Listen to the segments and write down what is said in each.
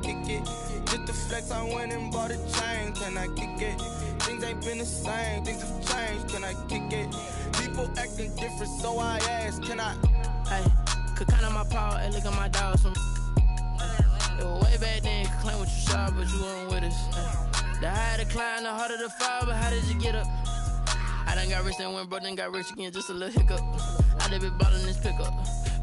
kick it? Just the flex, I went and bought a chain. Can I kick it? Things ain't been the same, things have changed. Can I kick it? People acting different, so I ask, can I? Hey, could count on my power, hey, look at my dogs from. It was way back then, could claim what you saw, but you weren't with us. Hey. The higher the climb, the harder the fall, but how did you get up? I done got rich, then went broke, then got rich again, just a little hiccup. I done been bottling this pickup.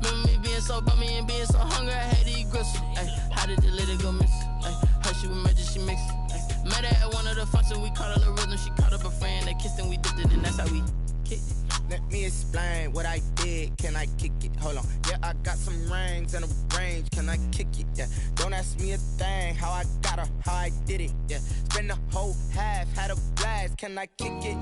Remember me being so bummy and being so hungry, I had to eat gristle. Ay, how did the lady go miss? Ay, her she was magic, she mixed. Ay, met her at one of the functions, we caught a little rhythm. She caught up a friend, they kissed and we dipped it, and that's how we kicked it. Let me explain what I did. Can I kick it? Hold on. Yeah, I got some rings and a range. Can I kick it? Yeah. Don't ask me a thing. How I got her, how I did it. Yeah. Spend the whole half, had a blast. Can I kick it?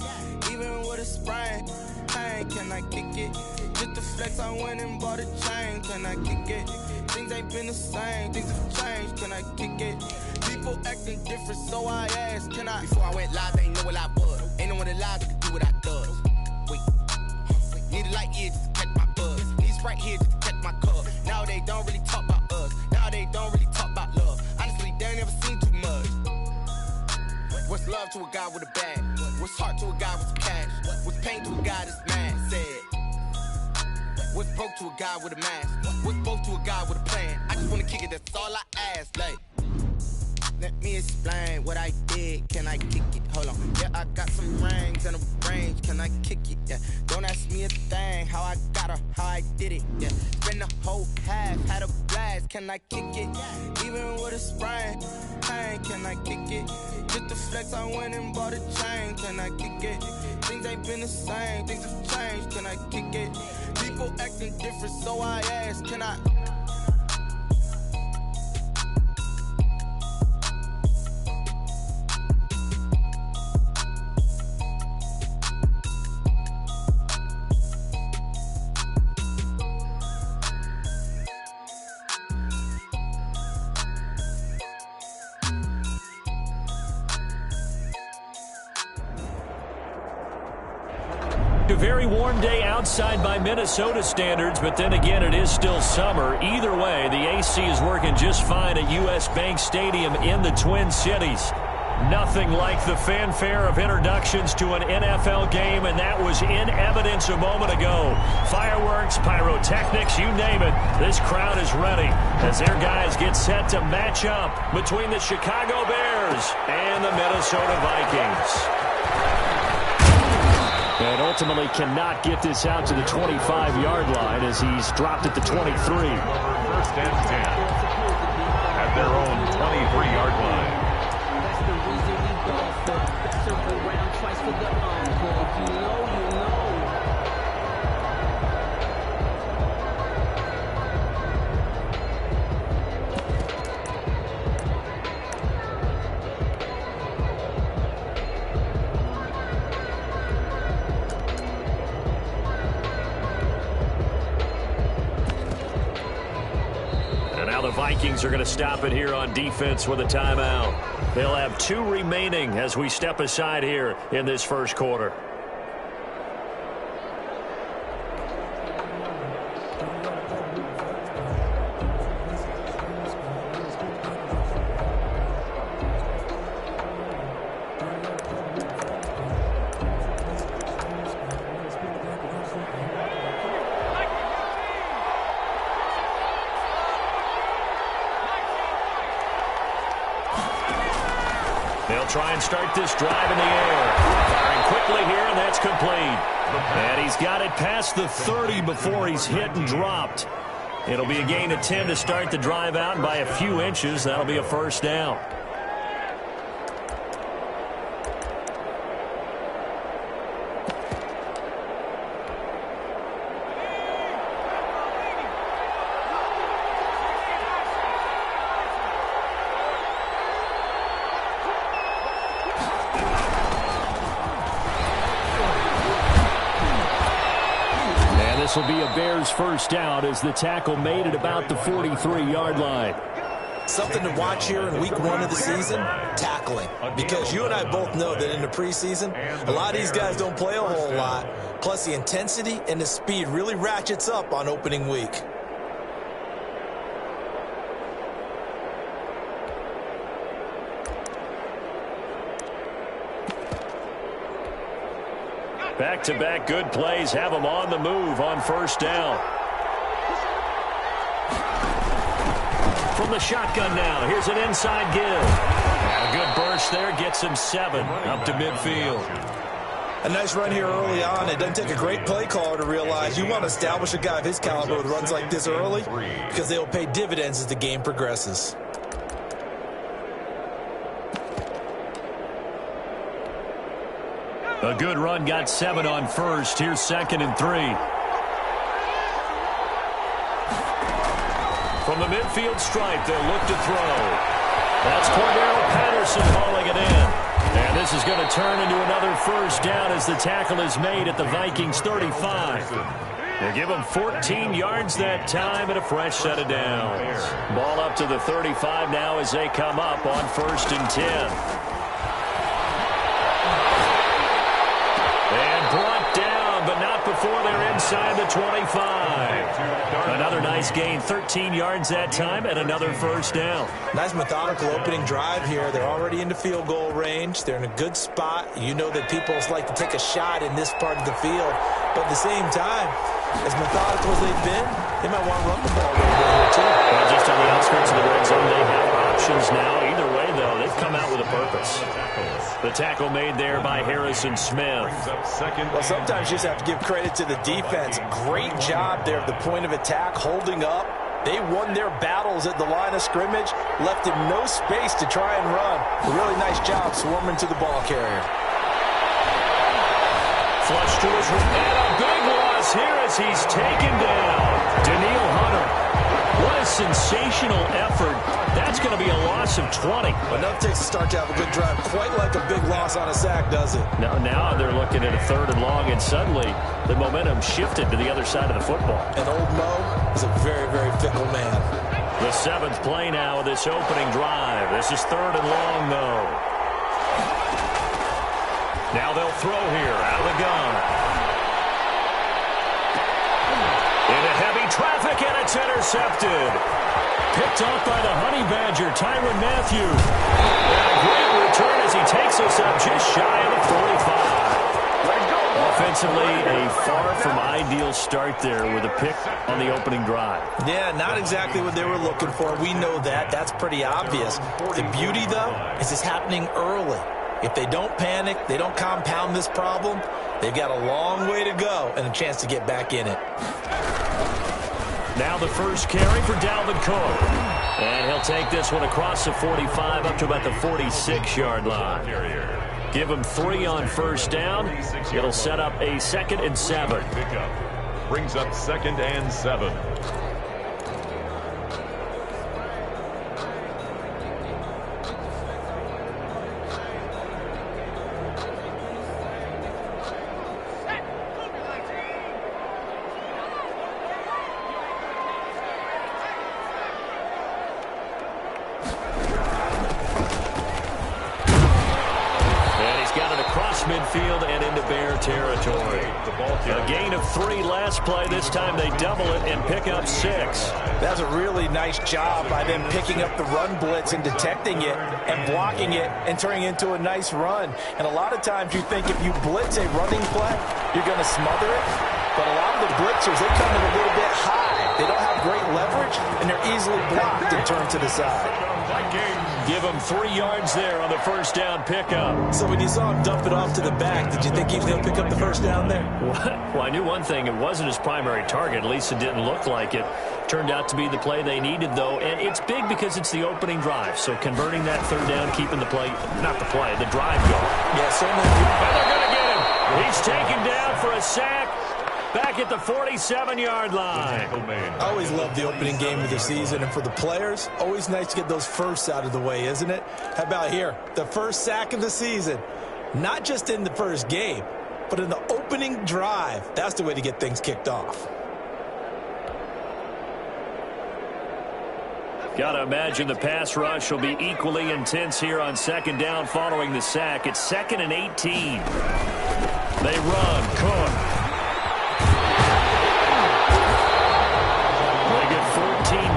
Even with a sprain. Hey, can I kick it? Just the flex, I went and bought a chain. Can I kick it? Things ain't been the same. Things have changed. Can I kick it? People acting different, so I ask, can I? Before I went live, they ain't know what I was. Ain't no one alive that could do what I does. Need a light here just to catch my buzz. Need Sprite here just to catch my cup. Now they don't really talk about us. Now they don't really talk about love. Honestly, they ain't never seen too much. What's love to a guy with a bag? What's heart to a guy with some cash? What's pain to a guy that's mad? Said. What's broke to a guy with a mask? What's both to a guy with a plan? I just wanna kick it, that's all I ask. Like, let me explain what I did. Can I kick it? Hold on. Yeah, I got some rings and a range. Can I kick it? Yeah. Don't ask me a thing. How I got her, how I did it. Yeah. Spend the whole half, had a blast. Can I kick it? Even with a sprain. Hey, can I kick it? Just the flex, I went and bought a chain. Can I kick it? Things ain't been the same. Things have changed. Can I kick it? People acting different, so I ask, can I? A very warm day outside by Minnesota standards, but then again, it is still summer. Either way, the AC is working just fine at U.S. Bank Stadium in the Twin Cities. Nothing like the fanfare of introductions to an NFL game, and that was in evidence a moment ago. Fireworks, pyrotechnics, you name it. This crowd is ready as their guys get set to match up between the Chicago Bears and the Minnesota Vikings. And ultimately cannot get this out to the 25-yard line as he's dropped at the 23. First and 10 at their own 23-yard line. That's the reason we go for circle round twice for the encore. If you know, you know. The Vikings are going to stop it here on defense with a timeout. They'll have 2 remaining as we step aside here in this first quarter. They'll try and start this drive in the air. Firing quickly here, and that's complete. And he's got it past the 30 before he's hit and dropped. It'll be a gain of 10 to start the drive out, and by a few inches, that'll be a first down. This will be a Bears first down as the tackle made it about the 43-yard line. Something to watch here in week 1 of the season, tackling. Because you and I both know that in the preseason, a lot of these guys don't play a whole lot. Plus, the intensity and the speed really ratchets up on opening week. Back-to-back good plays have them on the move on first down. From the shotgun now, here's an inside give. And a good burst there gets him 7 up to midfield. A nice run here early on. It doesn't take a great play caller to realize you want to establish a guy of his caliber with runs like this early because they will pay dividends as the game progresses. A good run got 7 on first. Here's 2nd and 3. From the midfield stripe, they'll look to throw. That's Cordero Patterson hauling it in. And this is going to turn into another first down as the tackle is made at the Vikings 35. They give them 14 yards that time and a fresh set of downs. Ball up to the 35 now as they come up on 1st and 10. And brought down, but not before they're inside the 25. Another nice gain, 13 yards that time, and another first down. Nice methodical opening drive here. They're already into field goal range. They're in a good spot. You know that people like to take a shot in this part of the field. But at the same time, as methodical as they've been, they might want to run the ball a little bit here, too. Well, just on the outskirts of the red zone, they have options now. Either way, though, they've come out with a purpose. The tackle made there by Harrison Smith. Well, sometimes you just have to give credit to the defense. Great job there at the point of attack, holding up. They won their battles at the line of scrimmage, left him no space to try and run. A really nice job swarming to the ball carrier. Flush to his right, and a big loss here as he's taken down. Daniil Hunter. What a sensational effort. That's going to be a loss of 20. Enough takes to start to have a good drive. Quite like a big loss on a sack, does it? Now they're looking at a 3rd and long, and suddenly the momentum shifted to the other side of the football. And old Mo is a very, very fickle man. The 7th play now of this opening drive. This is 3rd and long, though. Now they'll throw here out of the gun. Into heavy traffic, and it's intercepted. Picked off by the Honey Badger, Tyrann Mathieu. And a great return as he takes us up just shy of the 45. Offensively, a far from ideal start there with a pick on the opening drive. Yeah, not exactly what they were looking for. We know that. That's pretty obvious. The beauty, though, is it's happening early. If they don't panic, they don't compound this problem, they've got a long way to go and a chance to get back in it. Now the first carry for Dalvin Cook. And he'll take this one across the 45 up to about the 46-yard line. Give him 3 on first down. It'll set up a 2nd and 7. Brings up 2nd and 7. Midfield and into Bear territory. A gain of 3 last play. This time they double it and pick up 6. That's a really nice job by them picking up the run blitz and detecting it and blocking it and turning it into a nice run. And a lot of times you think if you blitz a running play, you're going to smother it. But a lot of the blitzers, they come in a little bit high. They don't have great leverage, and they're easily blocked and turned to the side. Give him 3 yards there on the first down pickup. So when you saw him dump it off to the back, did you think he was going to pick up the first down there? Well, I knew one thing. It wasn't his primary target. At least it didn't look like it. Turned out to be the play they needed, though. And it's big because it's the opening drive. So converting that 3rd down, keeping the play, not the play, the drive going. Yeah, certainly. And they're going to get him. He's taken down for a sack. Back at the 47-yard line. I always love the opening game of the season, and for the players, always nice to get those firsts out of the way, isn't it? How about here? The first sack of the season. Not just in the first game, but in the opening drive. That's the way to get things kicked off. Got to imagine the pass rush will be equally intense here on 2nd down following the sack. It's 2nd and 18. They run. Cook.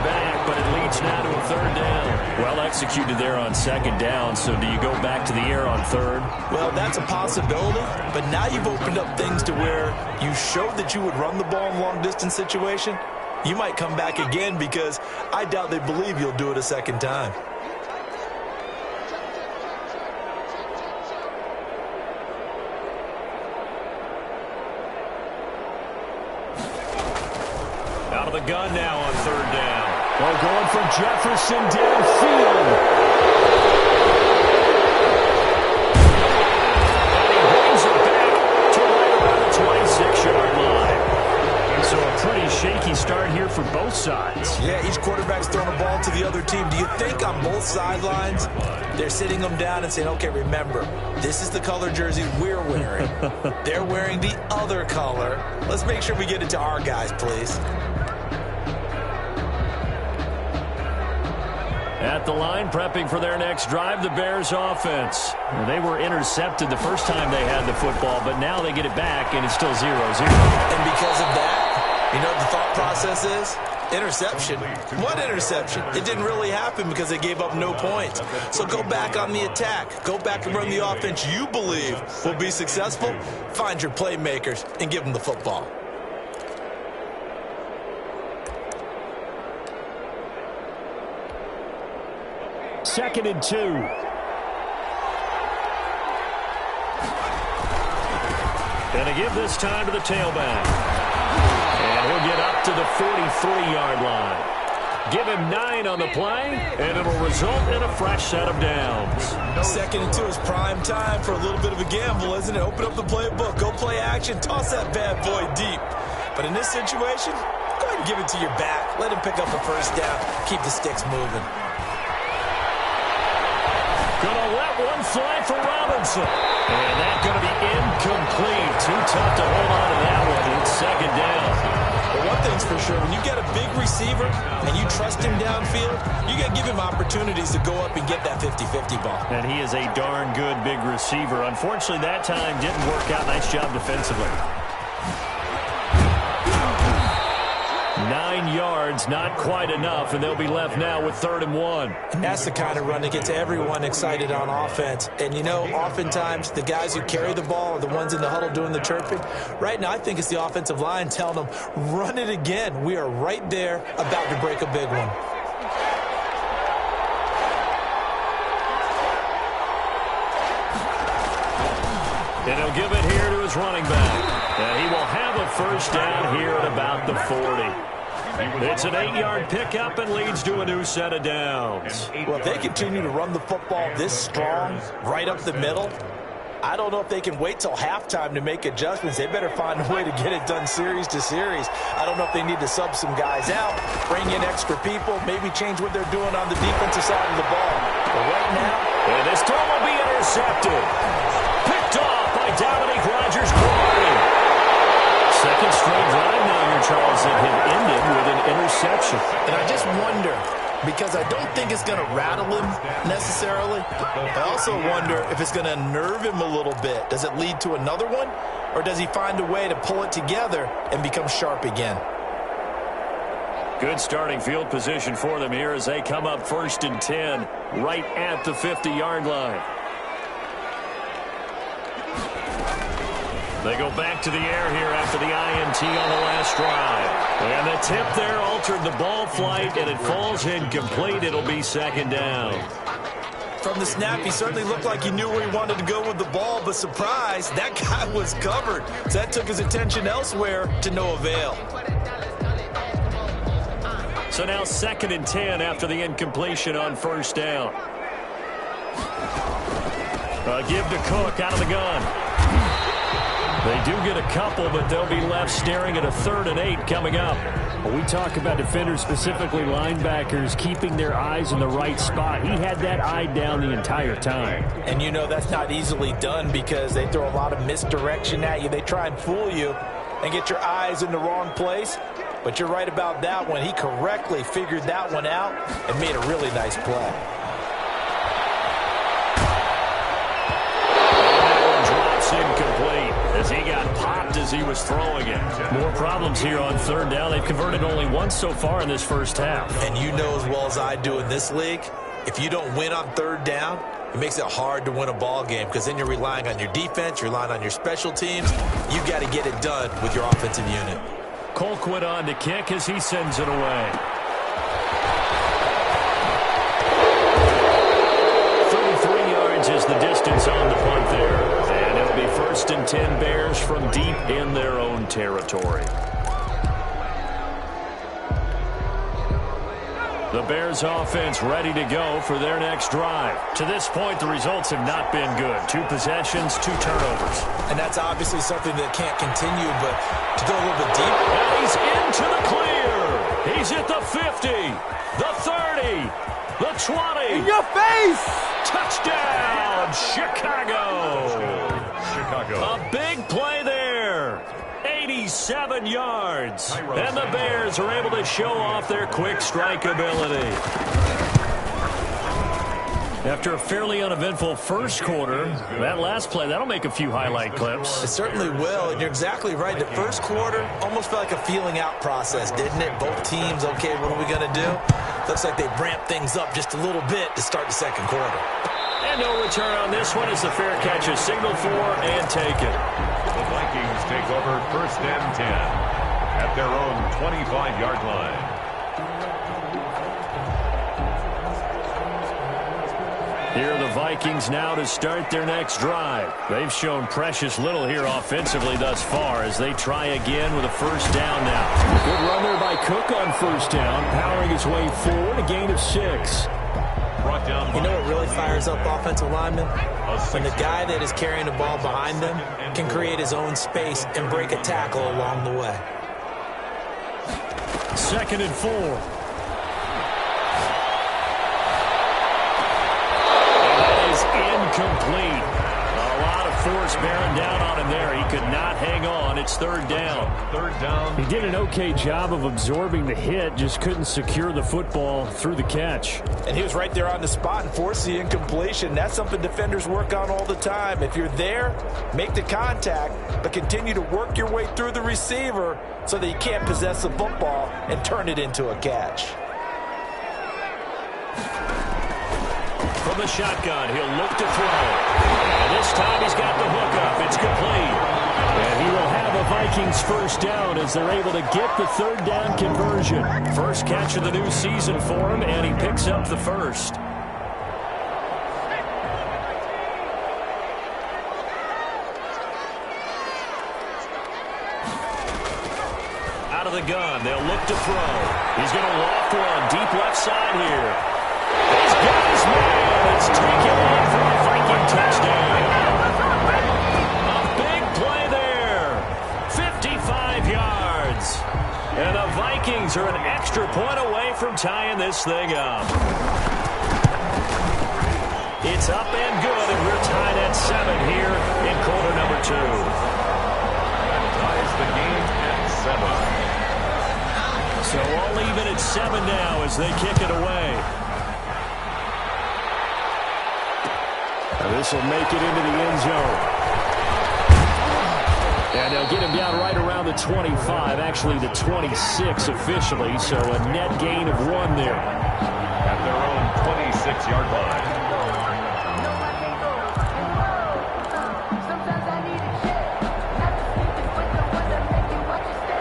Back, but it leads now to a 3rd down. Well, executed there on second down, so do you go back to the air on third? Well, that's a possibility, but now you've opened up things to where you showed that you would run the ball in long-distance situation. You might come back again because I doubt they believe you'll do it a second time. Out of the gun now on third down. Well, going for Jefferson downfield. And he brings it back to right around the 26-yard line. So a pretty shaky start here for both sides. Yeah, each quarterback's throwing a ball to the other team. Do you think on both sidelines they're sitting them down and saying, okay, remember, this is the color jersey we're wearing. They're wearing the other color. Let's make sure we get it to our guys, please. At the line, prepping for their next drive, the Bears offense. They were intercepted the first time they had the football, but now they get it back, and it's still 0-0. And because of that, you know what the thought process is? Interception. What interception? It didn't really happen because they gave up no points. So go back on the attack. Go back and run the offense you believe will be successful. Find your playmakers and give them the football. Second and 2. And a give this time to the tailback. And he'll get up to the 43-yard line. Give him 9 on the play, and it'll result in a fresh set of downs. Second and 2 is prime time for a little bit of a gamble, isn't it? Open up the playbook, go play action, toss that bad boy deep. But in this situation, go ahead and give it to your back. Let him pick up a first down. Keep the sticks moving. Gonna let one fly for Robinson. And that's going to be incomplete. Too tough to hold on to that one. It's second down. Well, one thing's for sure. When you get a big receiver and you trust him downfield, you got to give him opportunities to go up and get that 50-50 ball. And he is a darn good big receiver. Unfortunately, that time didn't work out. Nice job defensively. 9 yards, not quite enough, and they'll be left now with 3rd and 1. And that's the kind of run that gets everyone excited on offense. And, you know, oftentimes the guys who carry the ball are the ones in the huddle doing the chirping. Right now, I think it's the offensive line telling them, run it again. We are right there about to break a big one. And he'll give it here to his running back. And he will have a first down here at about the 40. It's an 8-yard pickup and leads to a new set of downs. Well, if they continue to run the football this strong, right up the middle, I don't know if they can wait till halftime to make adjustments. They better find a way to get it done series to series. I don't know if they need to sub some guys out, bring in extra people, maybe change what they're doing on the defensive side of the ball. But right now, and this throw will be intercepted. Picked off by Dominique Rodgers-Cromartie. Second straight drive now here, Charles, that had ended with an interception. And I just wonder, because I don't think it's going to rattle him necessarily. I also wonder if it's going to nerve him a little bit. Does it lead to another one? Or does he find a way to pull it together and become sharp again? Good starting field position for them here as they come up 1st and 10 right at the 50-yard line. They go back to the air here after the INT on the last drive. And the tip there altered the ball flight, and it falls incomplete. It'll be second down. From the snap, he certainly looked like he knew where he wanted to go with the ball, but surprise, that guy was covered. So that took his attention elsewhere to no avail. So now 2nd and 10 after the incompletion on first down. Give to Cook out of the gun. They do get a couple, but they'll be left staring at a 3rd and 8 coming up. Well, we talk about defenders, specifically linebackers, keeping their eyes in the right spot. He had that eye down the entire time. And you know that's not easily done because they throw a lot of misdirection at you. They try and fool you and get your eyes in the wrong place. But you're right about that one. He correctly figured that one out and made a really nice play. Incomplete as he got popped as he was throwing it. More problems here on 3rd down. They've converted only once so far in this first half. And you know as well as I do in this league, If you don't win on third down, it makes it hard to win a ball game because then you're relying on your defense, you're relying on your special teams. You've got to get it done with your offensive unit. Colquitt on to kick as he sends it away. 33 yards is the distance on the punt there. And it'll be 1st and 10 Bears from deep in their own territory. The Bears offense ready to go for their next drive. To this point, the results have not been good. 2 possessions, 2 turnovers. And that's obviously something that can't continue, but to go a little bit deep. And he's into the clear. He's at the 50, the 30, the 20. In your face! Touchdown, Chicago. A big play there. 87 yards. And the Bears are able to show off their quick strike ability. After a fairly uneventful first quarter, that last play, that'll make a few highlight clips. It certainly will, and you're exactly right. The first quarter almost felt like a feeling out process, didn't it? Both teams, okay, what are we going to do? Looks like they ramped things up just a little bit to start the second quarter. And no return on this one as the fair catch is signaled for and taken. The Vikings take over 1st and 10 at their own 25-yard line. Here are the Vikings now to start their next drive. They've shown precious little here offensively thus far as they try again with a 1st down now. Good run there by Cook on 1st down, powering his way forward, a gain of 6. You know what really fires up offensive linemen? When the guy that is carrying the ball behind them can create his own space and break a tackle along the way. 2nd and 4. Incomplete. A lot of force bearing down on him there. He could not hang on. It's 3rd down. 3rd down. He did an okay job of absorbing the hit, just couldn't secure the football through the catch. And he was right there on the spot and forced the incompletion. That's something defenders work on all the time. If you're there, make the contact, but continue to work your way through the receiver so that you can't possess the football and turn it into a catch. From the shotgun, he'll look to throw. And this time he's got the hook up. It's complete. And he will have a Vikings 1st down as they're able to get the 3rd down conversion. First catch of the new season for him, and he picks up the 1st. Out of the gun, they'll look to throw. He's going to loft one deep left side here. He's got his man. It's taken in for a Viking touchdown. A big play there. 55 yards. And the Vikings are an extra point away from tying this thing up. It's up and good, and we're tied at 7 here in quarter number 2. That ties the game at 7. So all even at 7 now as they kick it away. This will make it into the end zone. And they'll get him down right around the 25, actually the 26 officially, so a net gain of 1 there. At their own 26-yard line.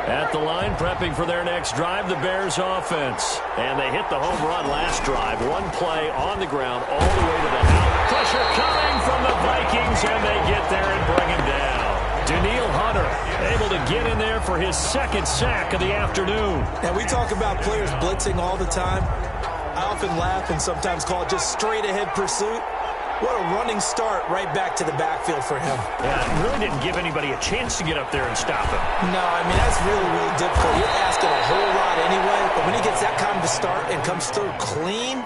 At the line, prepping for their next drive, the Bears offense. And they hit the home run last drive. 1 play on the ground all the way to the house. Pressure coming from the Vikings, and they get there and bring him down. Daniil Hunter able to get in there for his 2nd sack of the afternoon. Now, we talk about players blitzing all the time. I often laugh and sometimes call it just straight-ahead pursuit. What a running start right back to the backfield for him. Yeah, it really didn't give anybody a chance to get up there and stop him. No, I mean, that's really, really difficult. You're asking a whole lot anyway, but when he gets that kind of a start and comes through clean,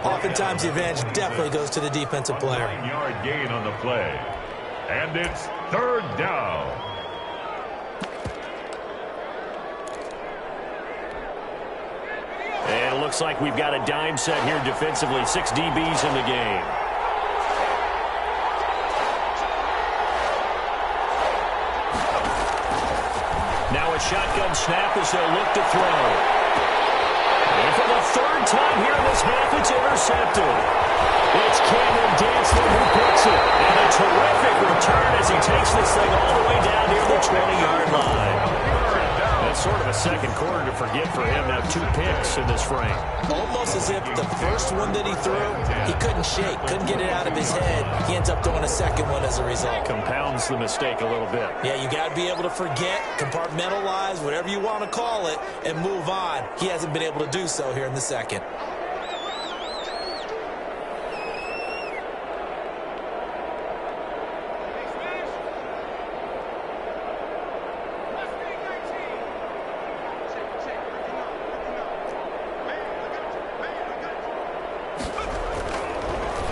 oftentimes the advantage definitely goes to the defensive player. 9-yard gain on the play. And it's 3rd down. And it looks like we've got a dime set here defensively. 6 DBs in the game. Now a shotgun snap as they'll look to throw. And for the third time here in this half, it's intercepted. It's Cameron Dantzler who picks it. And a terrific return as he takes this thing all the way down near the 20-yard line. That's sort of a second quarter to forget for him. Now 2 picks in this frame. Almost as if the first one that he threw, he couldn't shake, couldn't get it out of his head. He ends up throwing a second one as a result. Compounds the mistake a little bit. Yeah, you got to be able to forget, compartmentalize, whatever you want to call it, and move on. He hasn't been able to do so here in the second.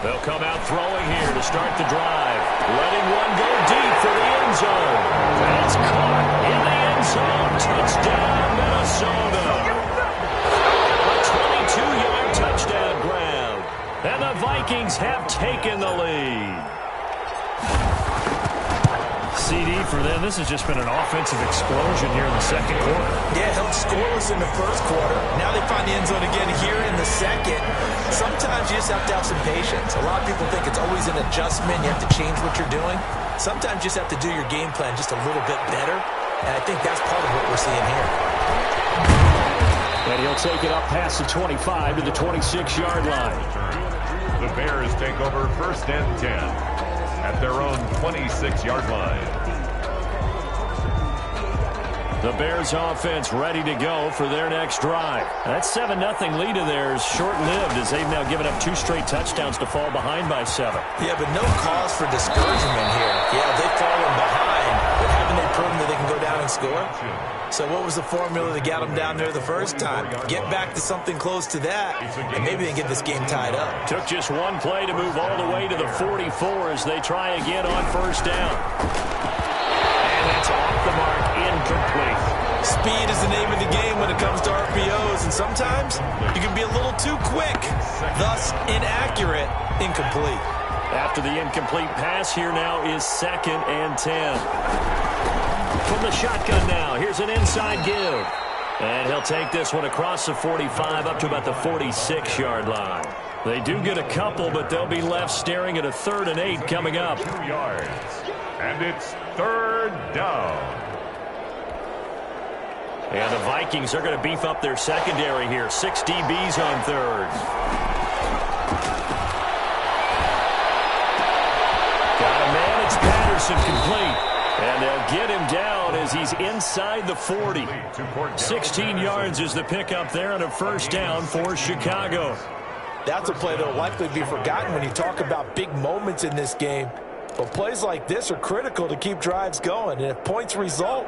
They'll come out throwing here to start the drive. Letting one go deep for the end zone. That's caught in the end zone. Touchdown, Minnesota. A 22-yard touchdown grab. And the Vikings have taken the lead. CD for them. This has just been an offensive explosion here in the second quarter. Yeah, held scoreless in the first quarter. Now they find the end zone again here in the second. Sometimes you just have to have some patience. A lot of people think it's always an adjustment. You have to change what you're doing. Sometimes you just have to do your game plan just a little bit better. And I think that's part of what we're seeing here. And he'll take it up past the 25 to the 26-yard line. The Bears take over 1st and 10 at their own 26-yard line. The Bears offense ready to go for their next drive. That 7-0 lead of theirs short-lived as they've now given up 2 straight touchdowns to fall behind by 7. Yeah, but no cause for discouragement here. Yeah, they've fallen behind, but haven't they proven that they can go down and score? So what was the formula that got them down there the first time? Get back to something close to that, and maybe they can get this game tied up. Took just one play to move all the way to the 44 as they try again on 1st down. And that's off the mark, incomplete. Speed is the name of the game when it comes to RPOs, and sometimes you can be a little too quick, thus inaccurate, incomplete. After the incomplete pass, here now is 2nd and 10. From the shotgun now, here's an inside give. And he'll take this one across the 45 up to about the 46-yard line. They do get a couple, but they'll be left staring at a 3rd and 8 coming up. 2 yards. And it's 3rd down. And the Vikings are going to beef up their secondary here. 6 DBs on 3rd. Got a man, it's Patterson complete. And they'll get him down as he's inside the 40. 16 yards is the pickup there and a 1st down for Chicago. That's a play that will likely be forgotten when you talk about big moments in this game. But plays like this are critical to keep drives going. And if points result,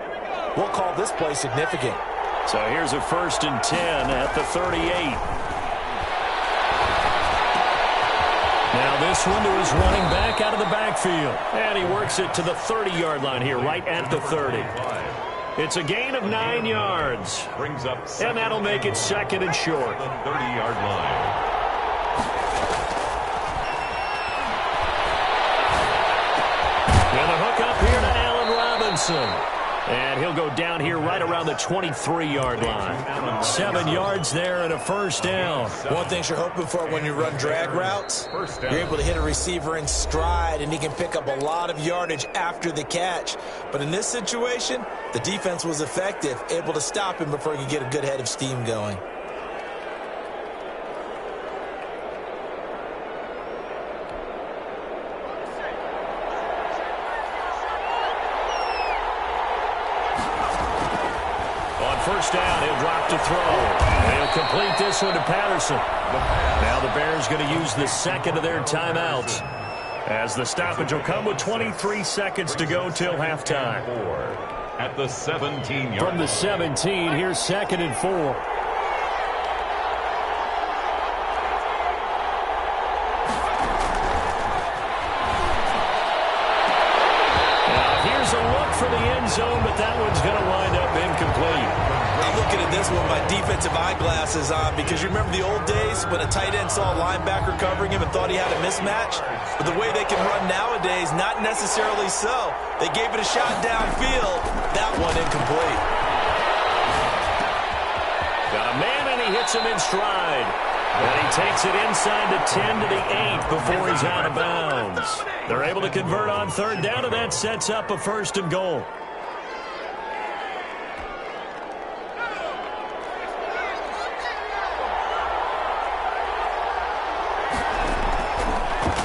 we'll call this play significant. So here's a 1st and 10 at the 38. Now this one to his running back out of the backfield. And he works it to the 30-yard line here, right at the 30. It's a gain of 9 yards. Brings up and that'll make it 2nd and short. The 30-yard line. And the hook up here to Allen Robinson. And he'll go down here right around the 23-yard line. 7 yards there and a 1st down. One thing you're hoping for when you run drag routes, you're able to hit a receiver in stride, and he can pick up a lot of yardage after the catch. But in this situation, the defense was effective, able to stop him before he could get a good head of steam going. First down, he'll drop to throw. And he'll complete this one to Patterson. Now the Bears going to use the 2nd of their timeouts, as the stoppage will come with 23 seconds to go till halftime. At the 17-yard. From the 17, here's 2nd and 4. Now here's a look for the end zone, but that one's going to wind up incomplete. I'm looking at this one with my defensive eyeglasses on, because you remember the old days when a tight end saw a linebacker covering him and thought he had a mismatch? But the way they can run nowadays, not necessarily so. They gave it a shot downfield. That one incomplete. Got a man, and he hits him in stride. And he takes it inside the 10 to the 8 before he's out of bounds. They're able to convert on third down, and that sets up a 1st and goal.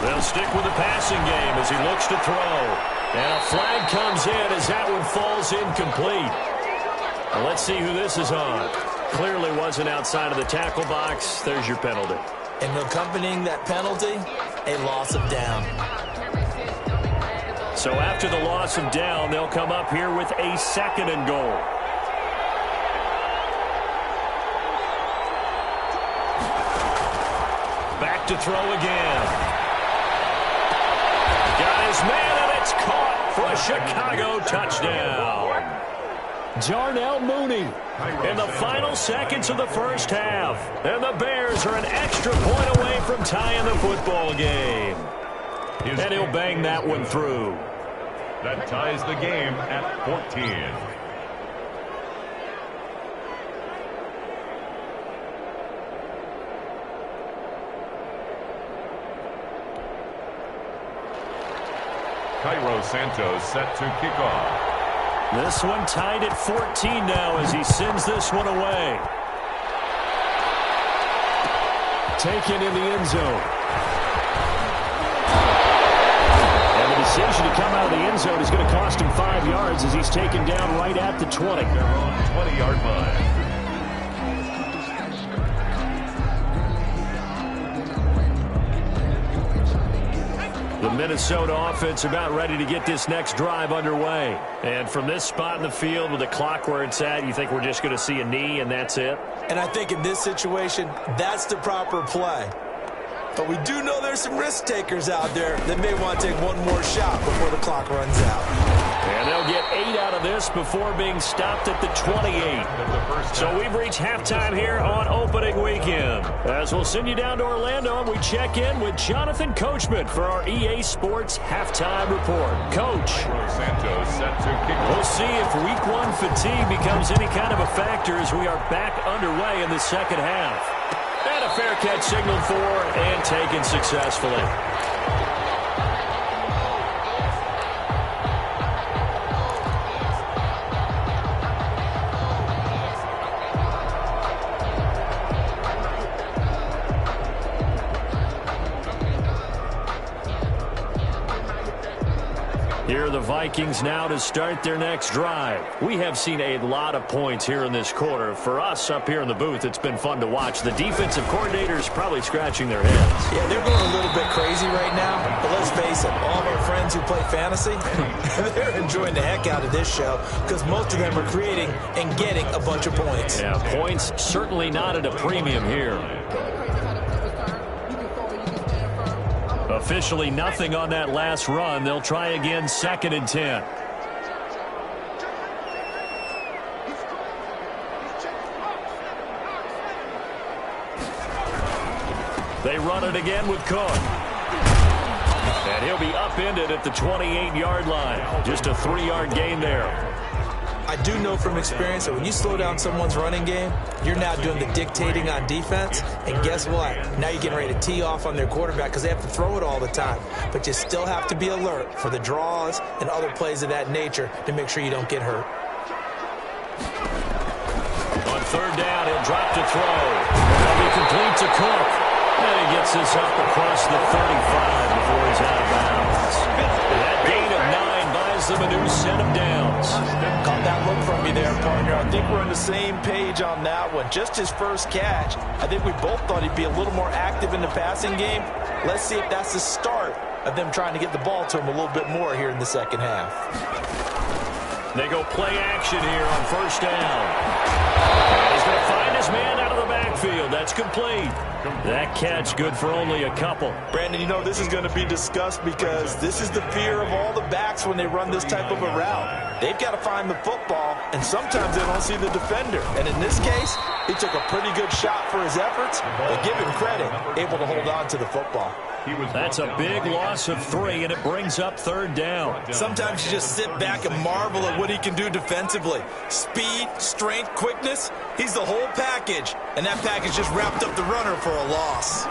They'll stick with the passing game as he looks to throw. And a flag comes in as that one falls incomplete. Well, let's see who this is on. Clearly wasn't outside of the tackle box. There's your penalty. And accompanying that penalty, a loss of down. So after the loss of down, they'll come up here with a 2nd and goal. Back to throw again. Got his man, and it's caught for a Chicago touchdown. Darnell Mooney in the final seconds of the first half. And the Bears are an extra point away from tying the football game. And he'll bang that one through. That ties the game at 14. Cairo Santos set to kick off. This one tied at 14 now as he sends this one away. Taken in the end zone. And the decision to come out of the end zone is going to cost him 5 yards as he's taken down right at the 20. Their own 20-yard line. The Minnesota offense about ready to get this next drive underway. And from this spot in the field with the clock where it's at, you think we're just going to see a knee and that's it? And I think in this situation, that's the proper play. But we do know there's some risk takers out there that may want to take one more shot before the clock runs out. And they'll get 8 out of this before being stopped at the 28. So we've reached halftime here on opening weekend. As we'll send you down to Orlando and we check in with Jonathan Coachman for our EA Sports Halftime Report. Coach, Santos set to kick off. We'll see if Week 1 fatigue becomes any kind of a factor as we are back underway in the second half. And a fair catch signaled for and taken successfully. Here are the Vikings now to start their next drive. We have seen a lot of points here in this quarter. For us up here in the booth, it's been fun to watch. The defensive coordinators probably scratching their heads. Yeah, they're going a little bit crazy right now. But let's face it, all of our friends who play fantasy, they're enjoying the heck out of this show because most of them are creating and getting a bunch of points. Yeah, points certainly not at a premium here. Officially nothing on that last run. They'll try again, 2nd and 10. They run it again with Cook. And he'll be upended at the 28-yard line. Just a 3-yard gain there. I do know from experience that when you slow down someone's running game, you're now doing the dictating on defense. And guess what? Now you're getting ready to tee off on their quarterback because they have to throw it all the time. But you still have to be alert for the draws and other plays of that nature to make sure you don't get hurt. On third down, he'll drop to throw. That'll be complete to Cook. And he gets this up across the 35 before he's out of bounds. And that gain of 9 buys them a new set of downs. Caught that look from me there, partner. I think we're on the same page on that one. Just his first catch. I think we both thought he'd be a little more active in the passing game. Let's see if that's the start of them trying to get the ball to him a little bit more here in the second half. They go play action here on first down. And he's going to find his man out of the backfield. That's complete. That catch good for only a couple. Brandon, you know this is going to be discussed because this is the fear of all the backs when they run this type of a route. They've got to find the football, and sometimes they don't see the defender. And in this case, he took a pretty good shot for his efforts, but give him credit, able to hold on to the football. That's a big loss of 3, and it brings up 3rd down. Sometimes you just sit back and marvel at what he can do defensively. Speed, strength, quickness, he's the whole package. And that package just wrapped up the runner for a loss.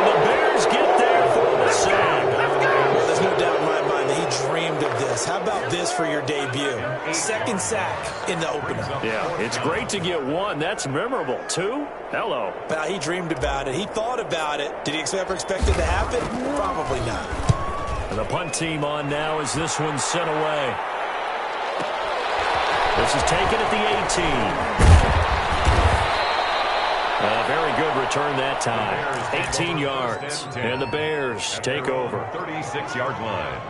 The Bears get there for the sack. Well, there's no doubt in my mind that he dreamed of this. How about this for your debut? 2nd sack in the opener. Yeah, it's great to get 1. That's memorable. 2? Hello. Well, he dreamed about it. He thought about it. Did he ever expect it to happen? Probably not. And the punt team on now as this one's sent away. This is taken at the 18. A very good return that time. 18 yards. And the Bears take over. 36-yard line.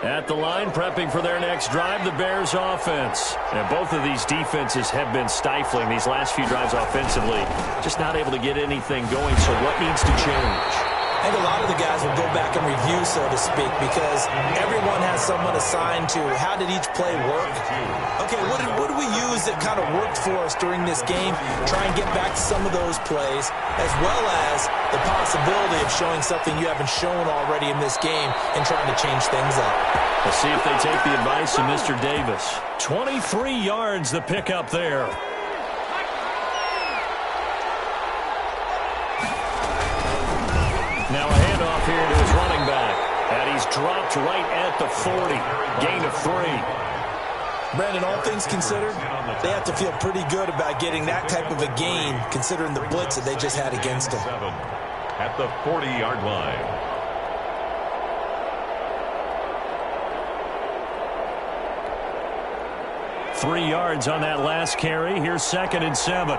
At the line, prepping for their next drive, the Bears offense. And both of these defenses have been stifling these last few drives offensively. Just not able to get anything going, so what needs to change? I think a lot of the guys will go back and review, so to speak, because everyone has someone assigned to how did each play work. Okay, what do we use that kind of worked for us during this game? Try and get back to some of those plays, as well as the possibility of showing something you haven't shown already in this game and trying to change things up. Let's see if they take the advice of Mr. Davis. 23 yards the pickup there. Now a handoff here to his running back. And he's dropped right at the 40. Gain of 3. Brandon, all things considered, they have to feel pretty good about getting that type of a gain, considering the blitz that they just had against them. At the 40-yard line. Three yards on that last carry. Here's 2nd and 7.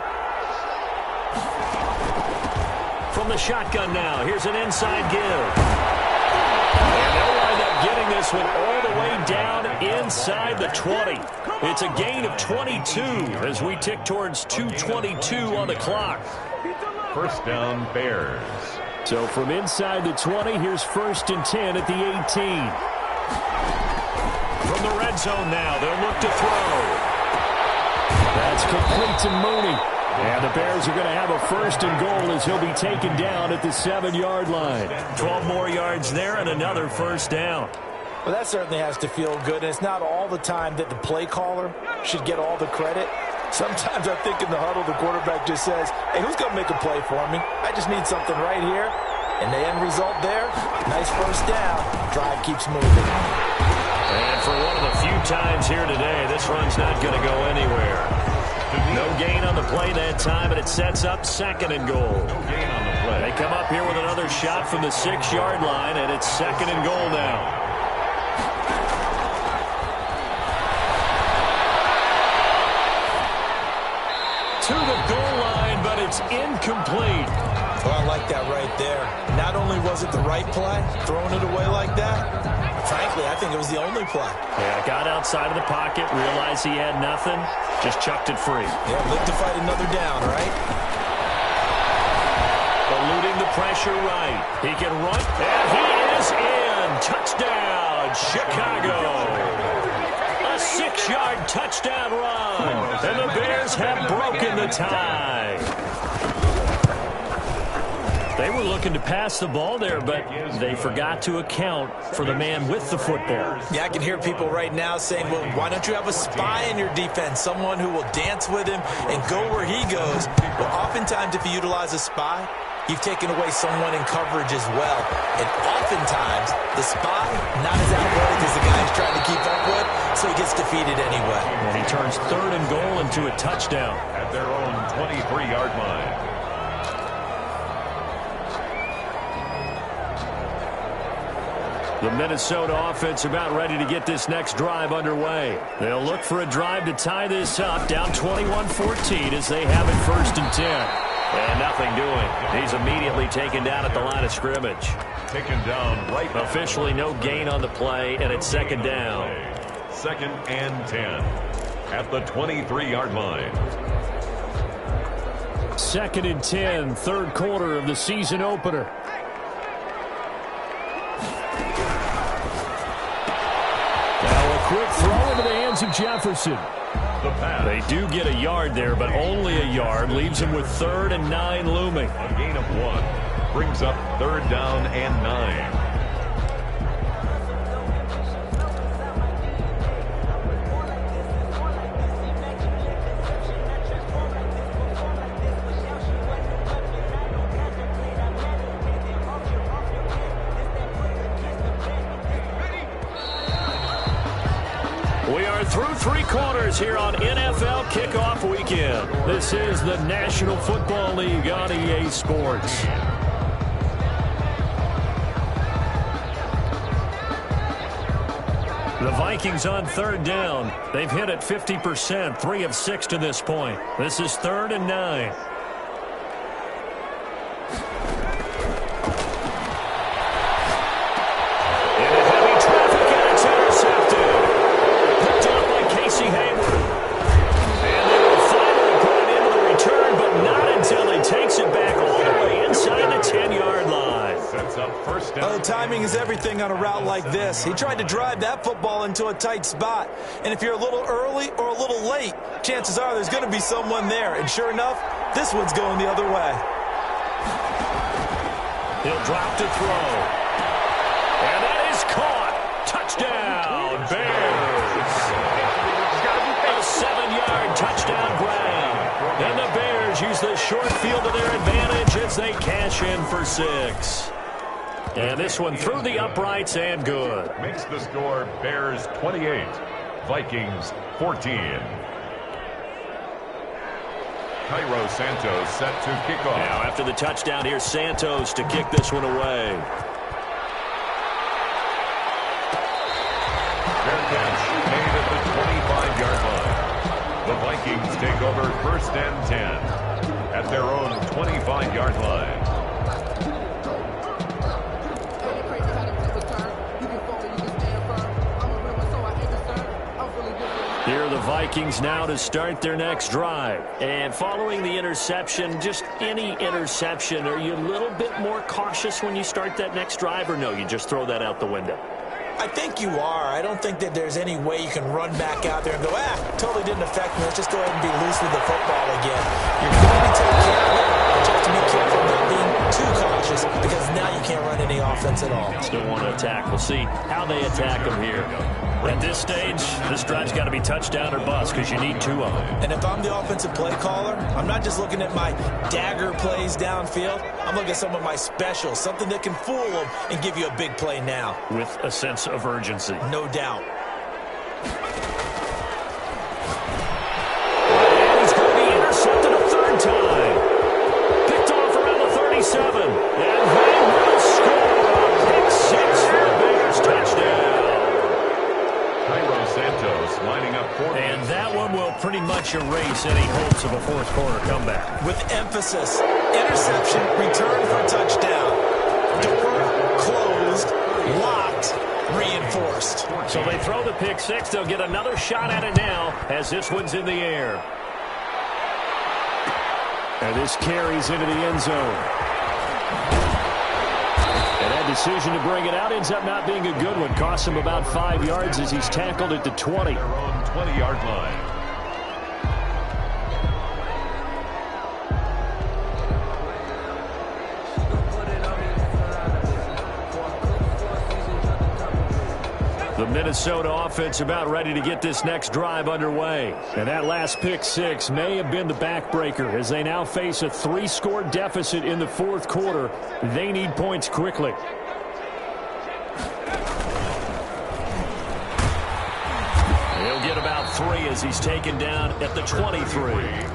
From the shotgun now, here's an inside give. And they'll wind up getting this one all the way down inside the 20. It's a gain of 22 as we tick towards 2:22 on the clock. 1st down, Bears. So from inside the 20, here's 1st and 10 at the 18. From the red zone now, they'll look to throw. That's complete to Mooney. And the Bears are going to have a 1st and goal as he'll be taken down at the 7-yard line. 12 more yards there and another 1st down. Well, that certainly has to feel good. And it's not all the time that the play caller should get all the credit. Sometimes I think in the huddle, the quarterback just says, hey, who's going to make a play for me? I just need something right here. And the end result there, nice 1st down. Drive keeps moving. And for one of the few times here today, this run's not going to go anywhere. No gain on the play that time, and it sets up 2nd and goal. No gain on the play. They come up here with another shot from the 6-yard line, and it's 2nd and goal now. To the goal line, but it's incomplete. Well, I like that right there. Not only was it the right play, throwing it away like that, frankly, I think it was the only play. Yeah, got outside of the pocket, realized he had nothing, just chucked it free. Yeah, live to fight another down, right? Eluding the pressure right. He can run, and he is in. Touchdown, Chicago. A 6-yard touchdown run, and the Bears have broken the tie. They were looking to pass the ball there, but they forgot to account for the man with the football. Yeah, I can hear people right now saying, well, why don't you have a spy in your defense, someone who will dance with him and go where he goes? Well, oftentimes if you utilize a spy, you've taken away someone in coverage as well. And oftentimes, the spy, not as athletic as the guy he's trying to keep up with, so he gets defeated anyway. And he turns 3rd and goal into a touchdown. At their own 23-yard line. The Minnesota offense about ready to get this next drive underway. They'll look for a drive to tie this up, down 21-14 as they have it 1st and 10. And nothing doing. He's immediately taken down at the line of scrimmage. Taken down right. Officially no gain on the play, and it's 2nd down. 2nd and 10 at the 23-yard line. 2nd and 10, 3rd quarter of the season opener. Now a quick throw into the hands of Jefferson. The pass. They do get a yard there, but only a yard. Leaves them with 3rd and 9 looming. A gain of 1 brings up 3rd down and 9. We are through 3 quarters here on NFL Kickoff Weekend. This is the National Football League on EA Sports. The Vikings on 3rd down. They've hit it 50%, 3 of 6 to this point. This is 3rd and 9. Oh, timing is everything on a route like this. He tried to drive that football into a tight spot. And if you're a little early or a little late, chances are there's going to be someone there. And sure enough, this one's going the other way. He'll drop to throw. And that is caught. Touchdown, Bears. A 7-yard touchdown grab. And the Bears use the short field to their advantage as they cash in for 6. And this one through the uprights and good. Makes the score Bears 28, Vikings 14. Cairo Santos set to kick off. Now after the touchdown, here's Santos to kick this one away. Fair catch made at the 25-yard line. The Vikings take over 1st and 10 at their own 25-yard line. Here are the Vikings now to start their next drive. And following the interception, just any interception, are you a little bit more cautious when you start that next drive, or no, you just throw that out the window? I think you are. I don't think that there's any way you can run back out there and go, totally didn't affect me. Let's just go ahead and be loose with the football again. You're going to take care of it, but you have to be careful not being too cautious because now you can't run any offense at all. Still want to attack. We'll see how they attack them here. At this stage, this drive's got to be touchdown or bust because you need 2 of them. And if I'm the offensive play caller, I'm not just looking at my dagger plays downfield. I'm looking at some of my specials, something that can fool them and give you a big play now. With a sense of urgency. No doubt. And he's going to be intercepted a 3rd time. Picked off around the 37. And they will score a pick 6 for the Bears touchdown. Cairo Santos lining up for. And that one will pretty much erase any hopes of a 4th quarter comeback. With emphasis, interception, return for touchdown. Door closed, locked, reinforced. So they throw the pick 6. They'll get another shot at it now as this one's in the air. And this carries into the end zone. And that decision to bring it out ends up not being a good one. Costs him about 5 yards as he's tackled at the 20. Their own 20-yard line. The Minnesota offense about ready to get this next drive underway. And that last pick 6 may have been the backbreaker as they now face a 3-score deficit in the 4th quarter. They need points quickly. He'll get about 3 as he's taken down at the 23.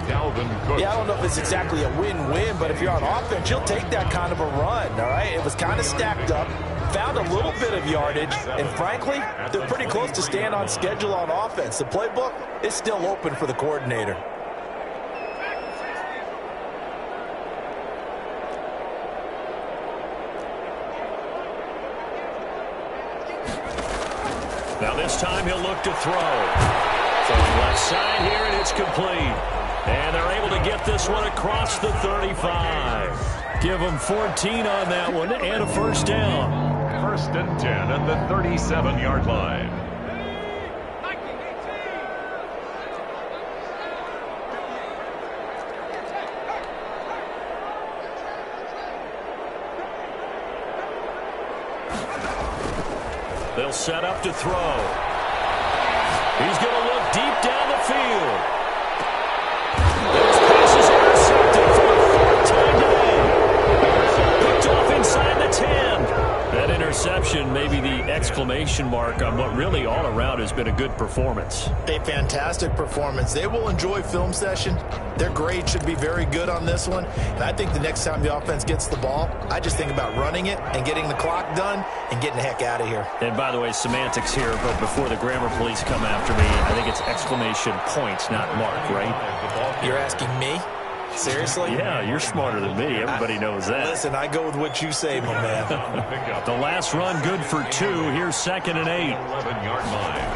Yeah, I don't know if it's exactly a win-win, but if you're on offense, you'll take that kind of a run, all right? It was kind of stacked up. Found a little bit of yardage, and frankly, they're pretty close to staying on schedule on offense. The playbook is still open for the coordinator. Now this time he'll look to throw. Throwing left side here, and it's complete. And they're able to get this one across the 35. Give them 14 on that one and a 1st down. 1st and 10 at the 37-yard line. They'll set up to throw. He's going to look deep down the field. His pass is intercepted for the fourth time today. Picked off inside the 10. That interception may be the exclamation mark on what really all around has been a good performance. A fantastic performance. They will enjoy film session. Their grade should be very good on this one. And I think the next time the offense gets the ball, I just think about running it and getting the clock done and getting the heck out of here. And by the way, semantics here, but before the grammar police come after me, I think it's exclamation points, not mark, right? You're asking me? Seriously? Yeah, you're smarter than me. Everybody knows that. Listen, I go with what you say, my man. The last run good for 2. Here's 2nd and 8. 11-yard line.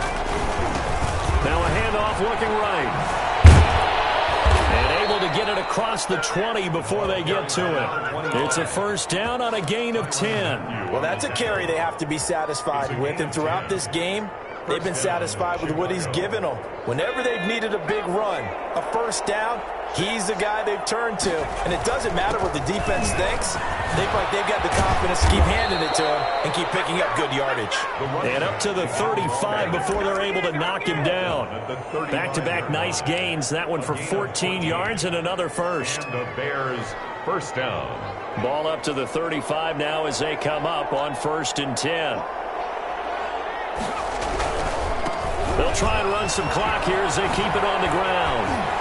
Now a handoff looking right. And able to get it across the 20 before they get to it. It's a first down on a gain of 10. Well, that's a carry they have to be satisfied with. And throughout this game, they've been satisfied with what he's given them. Whenever they've needed a big run, a first down, he's the guy they've turned to. And it doesn't matter what the defense thinks. They've got the confidence to keep handing it to him and keep picking up good yardage. And up to the 35 before they're able to knock him down. Back-to-back nice gains. That one for 14 yards and another first. And the Bears first down. Ball up to the 35 now as they come up on 1st and 10. They'll try and run some clock here as they keep it on the ground.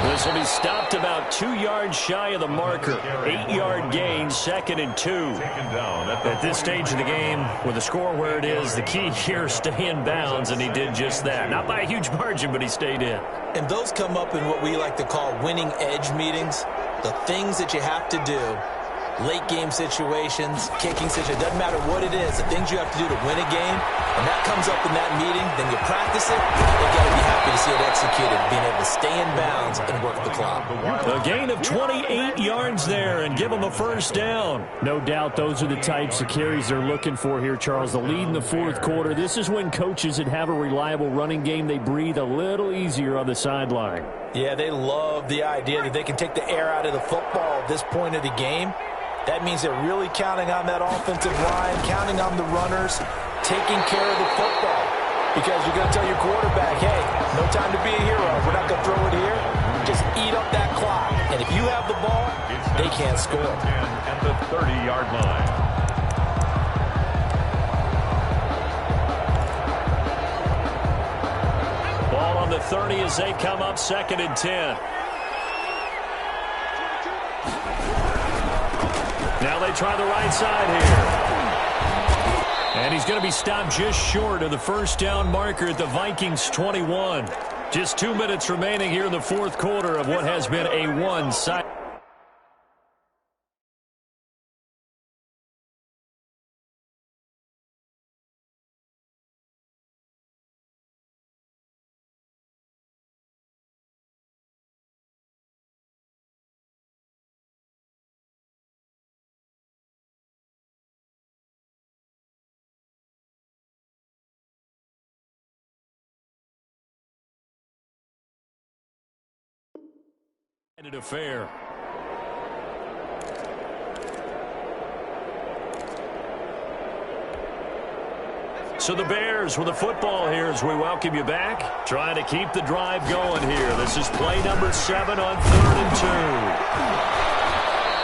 This will be stopped about 2 yards shy of the marker. 8-yard gain, 2nd and 2. At this stage of the game, with the score where it is, the key here is stay in bounds, and he did just that. Not by a huge margin, but he stayed in. And those come up in what we like to call winning edge meetings. The things that you have to do. Late game situations, kicking situations, doesn't matter what it is, the things you have to do to win a game, and that comes up in that meeting, then you practice it, you got to be happy to see it executed, being able to stay in bounds and work the clock. A gain of 28 yards there and give them a first down. No doubt those are the types of carries they're looking for here, Charles. The lead in the fourth quarter. This is when coaches that have a reliable running game, they breathe a little easier on the sideline. Yeah, they love the idea that they can take the air out of the football at this point of the game. That means they're really counting on that offensive line, counting on the runners, taking care of the football. Because you're going to tell your quarterback, hey, no time to be a hero. We're not going to throw it here. Just eat up that clock. And if you have the ball, they can't score. At the 30-yard line. Ball on the 30 as they come up 2nd and 10. Now they try the right side here. And he's going to be stopped just short of the first down marker at the Vikings 21. Just 2 minutes remaining here in the fourth quarter of what has been a one-sided. Affair. So the Bears with the football here as we welcome you back. Trying to keep the drive going here. This is play number 7 on 3rd and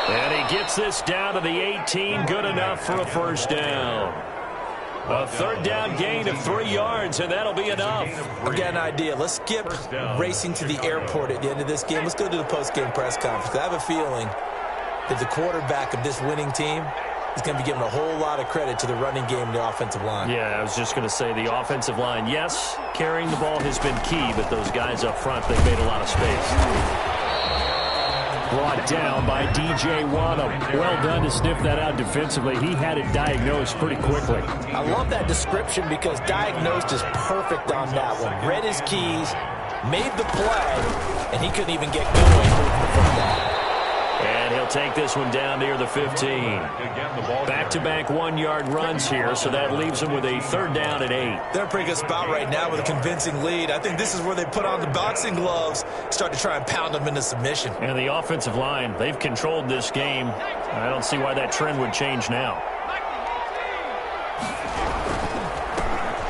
2. And he gets this down to the 18. Good enough for a first down. A third down gain of 3 yards, and that'll be enough. I've got an idea. Let's skip racing to the airport at the end of this game. Let's go to the post-game press conference. I have a feeling that the quarterback of this winning team is going to be giving a whole lot of credit to the running game and the offensive line. Yeah, I was just going to say the offensive line, yes, carrying the ball has been key, but those guys up front, they've made a lot of space. Brought down by DJ Wadham. Well done to sniff that out defensively. He had it diagnosed pretty quickly. I love that description because diagnosed is perfect on that one. Read his keys, made the play, and he couldn't even get going moving the football. And he'll take this one down near the 15. Back-to-back 1-yard runs here, so that leaves him with a third down at 8. They're in a pretty good spot right now with a convincing lead. I think this is where they put on the boxing gloves, start to try and pound them into submission. And the offensive line, they've controlled this game. I don't see why that trend would change now.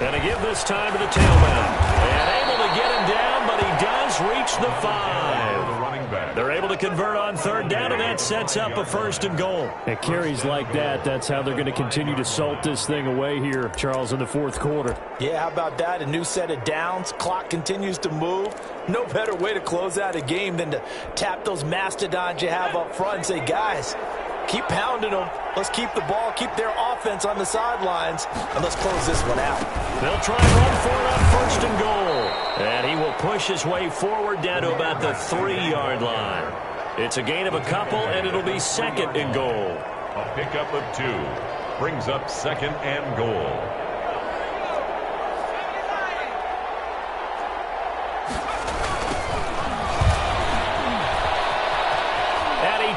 And to give this time to the tailback. And able to get him down, but he does reach the 5. They're able to convert on third down, and that sets up a 1st and goal. And carries like that, that's how they're going to continue to salt this thing away here, Charles, in the 4th quarter. Yeah, how about that? A new set of downs. Clock continues to move. No better way to close out a game than to tap those mastodons you have up front and say, guys, keep pounding them. Let's keep the ball, keep their offense on the sidelines, and let's close this one out. They'll try and run for it on 1st and goal. And he will push his way forward down to about the 3-yard line. It's a gain of a couple, and it'll be 2nd and goal. A pickup of 2 brings up 2nd and goal.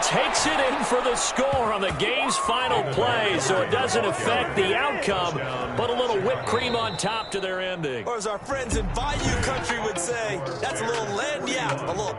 Takes it in for the score on the game's final play, so it doesn't affect the outcome, but a little whipped cream on top to their ending. Or as our friends in Bayou Country would say, that's a little lagniappe, a little